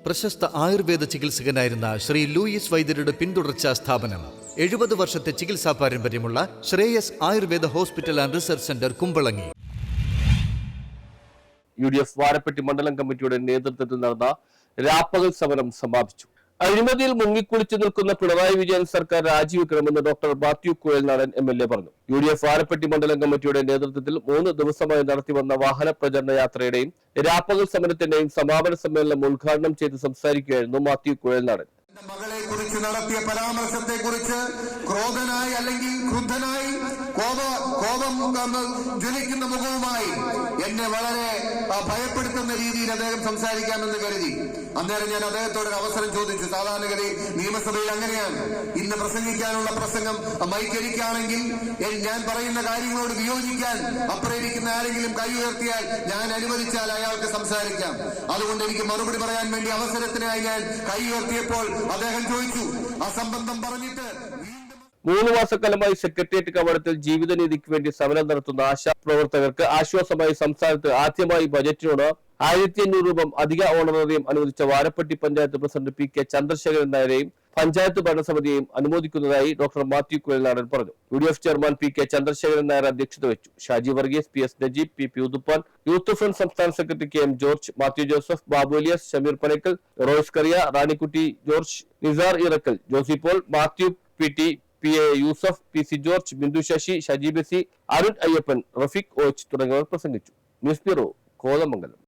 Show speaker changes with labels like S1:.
S1: പ്രശസ്ത ആയുർവേദ ചികിത്സകനായിരുന്ന ശ്രീ ലൂയിസ് വൈദ്യരുടെ പിന്തുടർച്ചാ സ്ഥാപനം 70 വർഷത്തെ ചികിത്സാ പാരമ്പര്യമുള്ള Shreyas Ayurveda hospital and research centre Kumbalangi.
S2: UDF Varappetty മണ്ഡലം കമ്മിറ്റിയുടെ നേതൃത്വത്തിൽ നടന്ന രാപ്പകൽ സമരം സമാപിച്ചു. അഴിമതിയിൽ മുങ്ങിക്കുളിച്ചു നിൽക്കുന്ന പിണറായി വിജയൻ സർക്കാർ രാജിവെക്കണമെന്ന് ഡോക്ടർ മാത്യു കുഴൽനാടൻ MLA പറഞ്ഞു. UDF വാരപ്പെട്ടി മണ്ഡലം കമ്മിറ്റിയുടെ നേതൃത്വത്തിൽ 3 ദിവസമായി നടത്തിവന്ന വാഹന പ്രചരണ യാത്രയുടെയും രാപ്പകൽ സമരത്തിന്റെയും സമാപന സമ്മേളനം ഉദ്ഘാടനം ചെയ്ത് സംസാരിക്കുകയായിരുന്നു മാത്യു കുഴൽനാടൻ.
S3: മകളെ കുറിച്ച് നടത്തിയ പരാമർശത്തെ കുറിച്ച് ക്രോധനായി അല്ലെങ്കിൽ ക്രുദ്ധനായി കോപം ജ്വലിക്കുന്ന മുഖവുമായി എന്നെ വളരെ ഭയപ്പെടുത്തുന്ന രീതിയിൽ അദ്ദേഹം സംസാരിക്കാമെന്ന് കരുതി. അന്നേരം ഞാൻ അദ്ദേഹത്തോട് അവസരം ചോദിച്ചു. സാധാരണഗതി നിയമസഭയിൽ അങ്ങനെയാണ്. ഇന്ന് പ്രസംഗിക്കാനുള്ള പ്രസംഗം മൈക്കരിക്കാണെങ്കിൽ ഞാൻ പറയുന്ന കാര്യങ്ങളോട് വിയോജിക്കാൻ അപ്പുറയിരിക്കുന്ന ആരെങ്കിലും കൈ ഉയർത്തിയാൽ ഞാൻ അനുവദിച്ചാൽ അയാൾക്ക് സംസാരിക്കാം. അതുകൊണ്ട് എനിക്ക് മറുപടി പറയാൻ വേണ്ടി അവസരത്തിനായി ഞാൻ കൈ ഉയർത്തിയപ്പോൾ അദ്ദേഹം ചോദിച്ചു, അസംബന്ധം പറഞ്ഞിട്ട്
S2: 3 മാസക്കാലമായി സെക്രട്ടേറിയറ്റ് കവാടത്തിൽ ജീവിതനീതിക്ക് വേണ്ടി സമരം നടത്തുന്ന ആശാപ്രവർത്തകർക്ക് ആശ്വാസമായി സംസ്ഥാനത്ത് ആദ്യമായി ബജറ്റിനോട് 1500 രൂപ അധിക ഓണറേറിയം അനുവദിച്ച വാരപ്പെട്ടി പഞ്ചായത്ത് പ്രസിഡന്റ് PK ചന്ദ്രശേഖരൻ നായരെയും പഞ്ചായത്ത് ഭരണസമിതിയെയും അനുമോദിക്കുന്നതായി ഡോക്ടർ മാത്യു കുഴൽനാടൻ പറഞ്ഞു. UDF chairman PK Chandrasekharan Nair അധ്യക്ഷത വഹിച്ചു. Shaji Varghese, PS Najeeb, PP Uthuppan, youth front സംസ്ഥാന secretary KM George, Mathew Joseph, Babu Elias, Shameer Panackal, Royce Kariya, Ranikutty George, Nisar Irakkal, Josy Paul, Mathew PT, PA Yusuf, PC George, Bindu Sasi, Shaji Basi, Arun Ayyappan, Rafeeq OH തുടങ്ങിയവർ പ്രസംഗിച്ചു. News bureau, Kothamangalam.